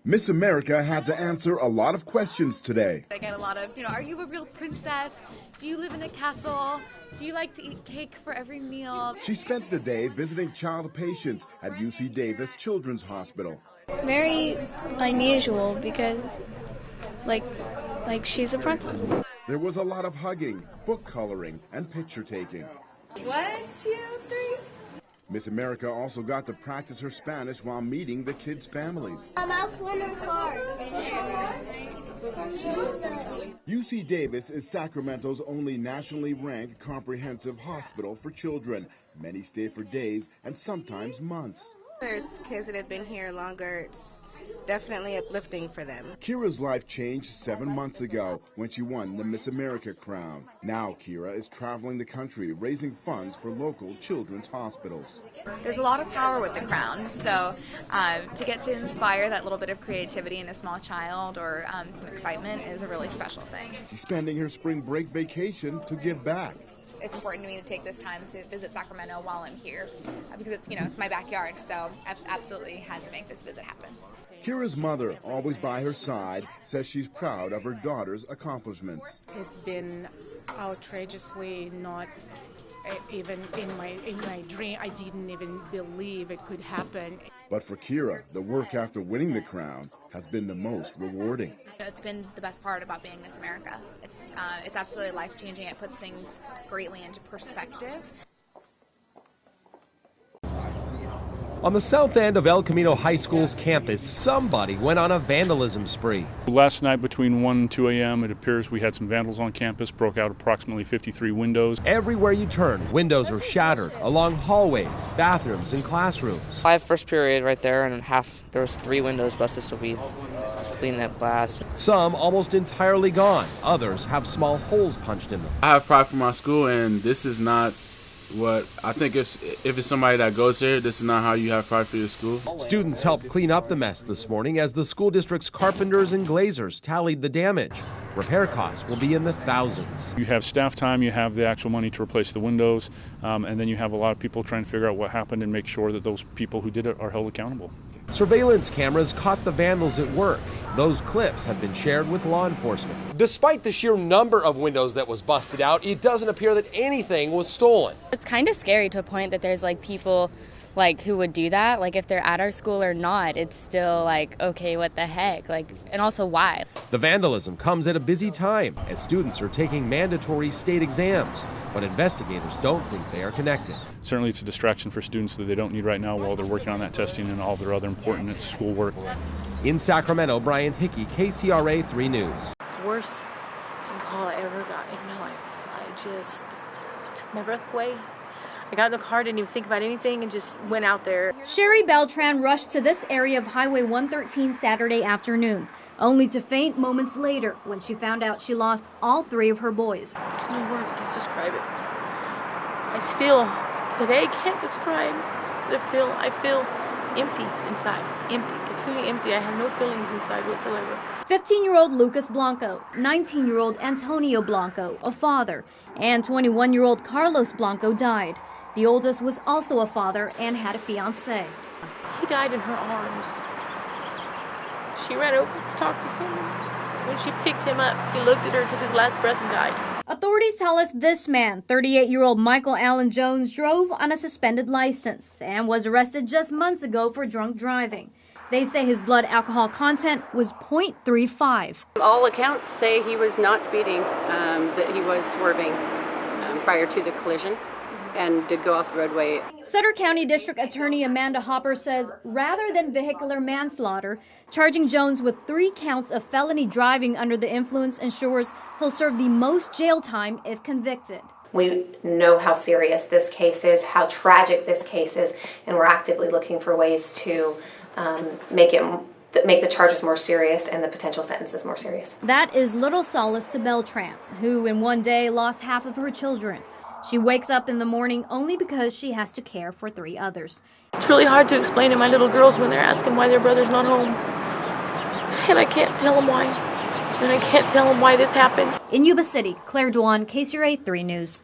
Miss America had to answer a lot of questions today. I get a lot of, are you a real princess? Do you live in a castle? Do you like to eat cake for every meal? She spent the day visiting child patients at UC Davis Children's Hospital. Very unusual because, like she's a princess. There was a lot of hugging, book coloring, and picture taking. 1, 2, 3. Miss America also got to practice her Spanish while meeting the kids' families. UC Davis is Sacramento's only nationally ranked comprehensive hospital for children. Many stay for days and sometimes months. There's kids that have been here longer. It's definitely uplifting for them. Kira's life changed 7 months ago when she won the Miss America crown. Now Kira is traveling the country raising funds for local children's hospitals. There's a lot of power with the crown, so to get to inspire that little bit of creativity in a small child or some excitement is a really special thing. She's spending her spring break vacation to give back. It's important to me to take this time to visit Sacramento while I'm here because it's my backyard, so I've absolutely had to make this visit happen. Kira's mother, always by her side, says she's proud of her daughter's accomplishments. It's been outrageously not even in my dream. I didn't even believe it could happen. But for Kira, the work after winning the crown has been the most rewarding. It's been the best part about being Miss America. It's absolutely life-changing. It puts things greatly into perspective. On the south end of El Camino High School's campus, somebody went on a vandalism spree. Last night between 1 and 2 a.m., it appears we had some vandals on campus, broke out approximately 53 windows. Everywhere you turn, windows are shattered along hallways, bathrooms, and classrooms. I have first period right there, and there was 3 windows busted, so we cleaned up glass. Some almost entirely gone. Others have small holes punched in them. I have pride for my school, and this is not what I think if it's somebody that goes here, this is not how you have pride for your school. Students helped clean up the mess this morning as the school district's carpenters and glazers tallied the damage. Repair costs will be in the thousands. You have staff time, you have the actual money to replace the windows, and then you have a lot of people trying to figure out what happened and make sure that those people who did it are held accountable. Surveillance cameras caught the vandals at work. Those clips have been shared with law enforcement. Despite the sheer number of windows that was busted out, it doesn't appear that anything was stolen. It's kind of scary to a point that there's people who would do that. If they're at our school or not, it's still okay, what the heck? And also why? The vandalism comes at a busy time as students are taking mandatory state exams, but investigators don't think they are connected. Certainly it's a distraction for students that they don't need right now while they're working on that testing and all their other important schoolwork. In Sacramento, Brian Hickey, KCRA 3 News. Worst call I ever got in my life. I just took my breath away. I got in the car, didn't even think about anything, and just went out there. Sherry Beltran rushed to this area of Highway 113 Saturday afternoon, only to faint moments later when she found out she lost all 3 of her boys. There's no words to describe it. I still, today, can't describe the feel. I feel empty inside, empty, completely empty. I have no feelings inside whatsoever. 15-year-old Lucas Blanco, 19-year-old Antonio Blanco, a father, and 21-year-old Carlos Blanco died. The oldest was also a father and had a fiancé. He died in her arms. She ran over to talk to him. When she picked him up, he looked at her, took his last breath, and died. Authorities tell us this man, 38-year-old Michael Allen Jones, drove on a suspended license and was arrested just months ago for drunk driving. They say his blood alcohol content was .35. All accounts say he was not speeding, that he was swerving prior to the collision and did go off the roadway. Sutter County District Attorney Amanda Hopper says rather than vehicular manslaughter, charging Jones with 3 counts of felony driving under the influence ensures he'll serve the most jail time if convicted. We know how serious this case is, how tragic this case is, and we're actively looking for ways to make the charges more serious and the potential sentences more serious. That is little solace to Beltran, who in one day lost half of her children. She wakes up in the morning only because she has to care for 3 others. It's really hard to explain to my little girls when they're asking why their brother's not home. And I can't tell them why. And I can't tell them why this happened. In Yuba City, Claire Dwan, KCRA 3 News.